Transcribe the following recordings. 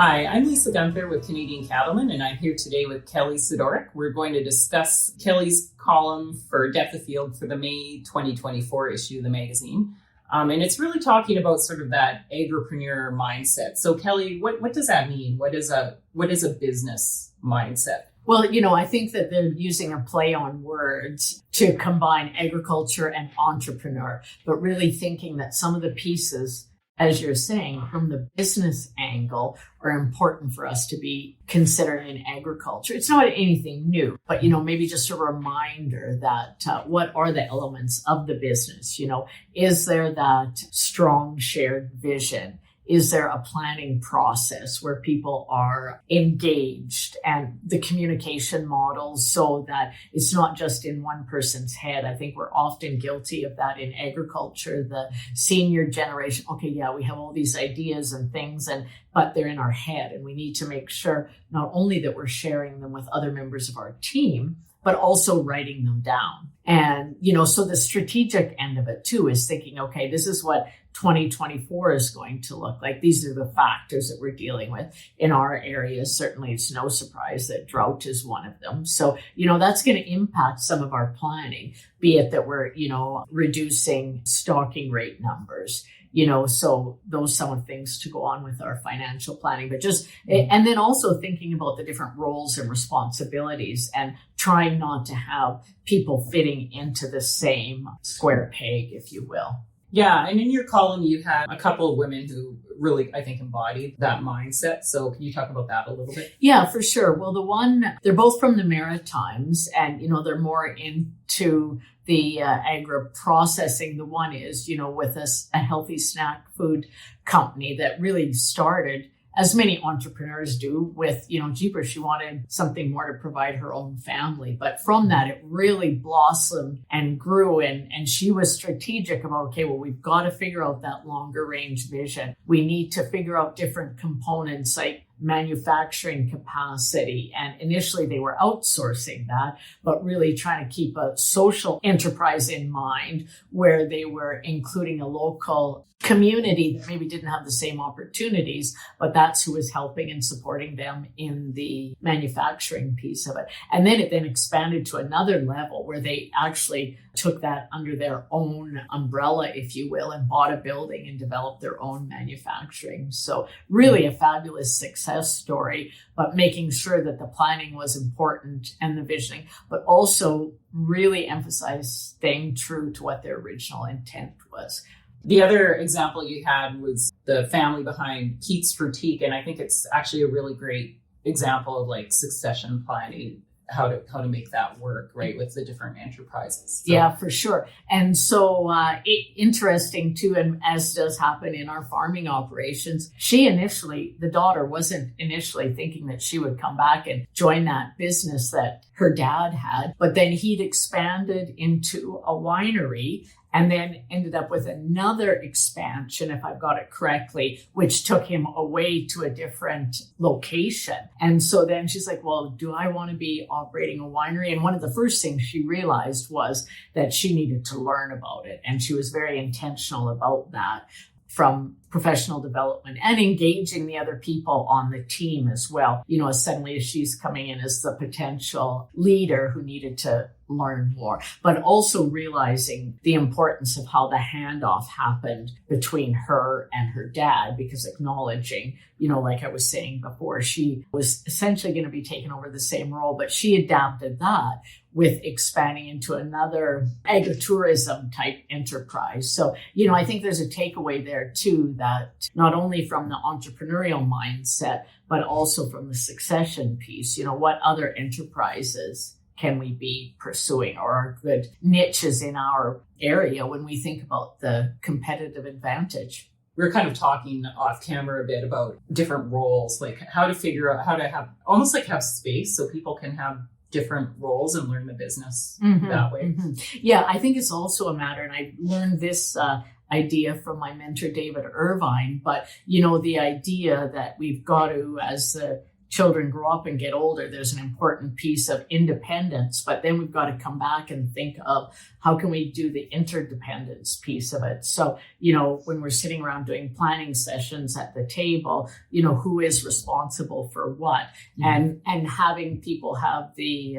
Hi, I'm Lisa Gunther with Canadian Cattlemen, and I'm here today with Kelly Sidoric. We're going to discuss Kelly's column for Depth of Field for the May 2024 issue of the magazine. And it's really talking about sort of that AgriPreneur mindset. So Kelly, what does that mean? What is a business mindset? Well, I think that they're using a play on words to combine agriculture and entrepreneur, but really thinking that some of the pieces, as you're saying, from the business angle are important for us to be considering in agriculture. It's not anything new, but, maybe just a reminder that what are the elements of the business? Is there that strong shared vision? Is there a planning process where people are engaged and the communication models so that it's not just in one person's head? I think we're often guilty of that in agriculture, the senior generation. Okay, yeah, we have all these ideas and things, but they're in our head, and we need to make sure not only that we're sharing them with other members of our team, but also writing them down. And, so the strategic end of it too is thinking, okay, this is what 2024 is going to look like. These are the factors that we're dealing with in our area. Certainly it's no surprise that drought is one of them. So, that's going to impact some of our planning, be it that we're, reducing stocking rate numbers. So those some of things to go on with our financial planning, but and then also thinking about the different roles and responsibilities and trying not to have people fitting into the same square peg, if you will. Yeah. And in your column, you had a couple of women who really, I think, embodied that mindset. So can you talk about that a little bit? Yeah, for sure. Well, they're both from the Maritimes, and, they're more into the agri-processing. The one is, with a healthy snack food company that really started, as many entrepreneurs do, with, jeepers, she wanted something more to provide her own family. But from that, it really blossomed and grew. And she was strategic about, okay, well, we've got to figure out that longer range vision. We need to figure out different components like manufacturing capacity. And initially they were outsourcing that, but really trying to keep a social enterprise in mind where they were including a local community that maybe didn't have the same opportunities, but that's who was helping and supporting them in the manufacturing piece of it. And then it expanded to another level where they actually took that under their own umbrella, if you will, and bought a building and developed their own manufacturing. So really a fabulous success story, but making sure that the planning was important and the visioning, but also really emphasize staying true to what their original intent was. The other example you had was the family behind Keats Boutique, and I think it's actually a really great example of like succession planning, how to make that work, right, with the different enterprises. So. Yeah, for sure. And so interesting too, and as does happen in our farming operations, the daughter wasn't initially thinking that she would come back and join that business that her dad had, but then he'd expanded into a winery and then ended up with another expansion, if I've got it correctly, which took him away to a different location. And so then she's like, well, do I want to be operating a winery? And one of the first things she realized was that she needed to learn about it. And she was very intentional about that, from professional development and engaging the other people on the team as well. Suddenly as she's coming in as the potential leader who needed to learn more, but also realizing the importance of how the handoff happened between her and her dad, because acknowledging, like I was saying before, she was essentially going to be taking over the same role, but she adapted that with expanding into another agritourism type enterprise. So, I think there's a takeaway there too, that not only from the entrepreneurial mindset, but also from the succession piece, what other enterprises can we be pursuing, or are good niches in our area when we think about the competitive advantage? We were kind of talking off camera a bit about different roles, like how to figure out how to have space so people can have different roles and learn the business that way. Yeah, I think it's also a matter, and I learned this idea from my mentor, David Irvine, but, the idea that we've got to, as the children grow up and get older, there's an important piece of independence, but then we've got to come back and think of how can we do the interdependence piece of it. So, when we're sitting around doing planning sessions at the table, who is responsible for what, and having people have the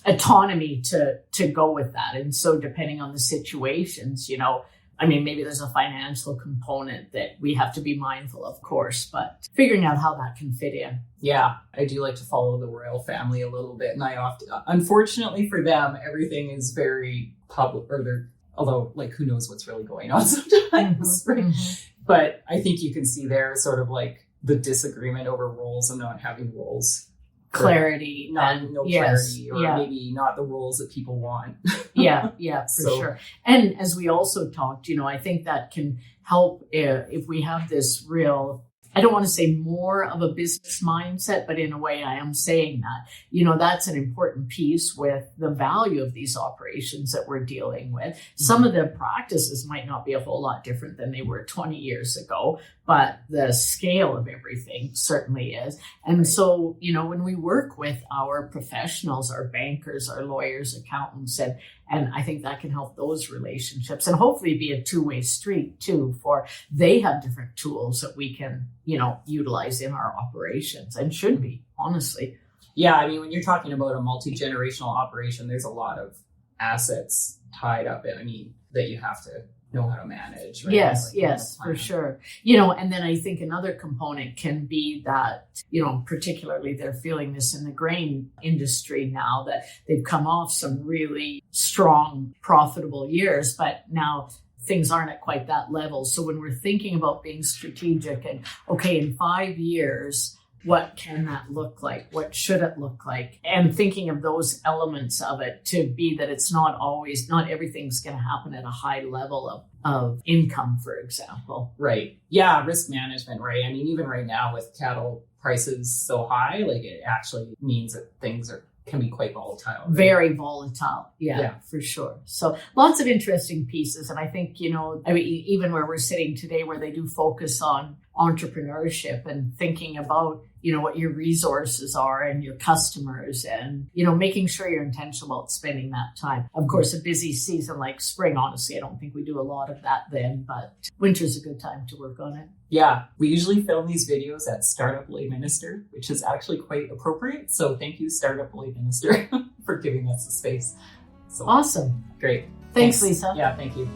autonomy to go with that. And so depending on the situations, maybe there's a financial component that we have to be mindful of course, but figuring out how that can fit in. Yeah, I do like to follow the royal family a little bit. And I often, unfortunately for them, everything is very public, although like who knows what's really going on sometimes, right? But I think you can see there sort of like the disagreement over roles and not having roles. Clarity. Clarity, or maybe not the roles that people want. Yeah, for sure. And as we also talked, I think that can help if we have this real, I don't want to say more of a business mindset, but in a way I am saying that, that's an important piece with the value of these operations that we're dealing with. Some of the practices might not be a whole lot different than they were 20 years ago, but the scale of everything certainly is. And so, when we work with our professionals, our bankers, our lawyers, accountants, and I think that can help those relationships and hopefully be a two-way street too, for they have different tools that we can, utilize in our operations and should be, honestly. Yeah. When you're talking about a multi-generational operation, there's a lot of assets tied up in, that you have to know how to manage. Right? Yes, for sure. And then I think another component can be that, particularly they're feeling this in the grain industry now, that they've come off some really strong, profitable years, but now things aren't at quite that level. So when we're thinking about being strategic and, okay, in 5 years, what can that look like? What should it look like? And thinking of those elements of it to be that it's not everything's going to happen at a high level of income, for example. Right. Yeah. Risk management, right? Even right now with cattle prices so high, like it actually means that things can be quite volatile. Right? Very volatile. Yeah, for sure. So lots of interesting pieces. And I think, even where we're sitting today, where they do focus on entrepreneurship and thinking about, what your resources are and your customers and, making sure you're intentional about spending that time. Of course, a busy season like spring, honestly, I don't think we do a lot of that then, but winter's a good time to work on it. Yeah, we usually film these videos at Startup Lay Minister, which is actually quite appropriate. So thank you, Startup Lay Minister, for giving us the space. So awesome. Great. Thanks, Lisa. Yeah, thank you.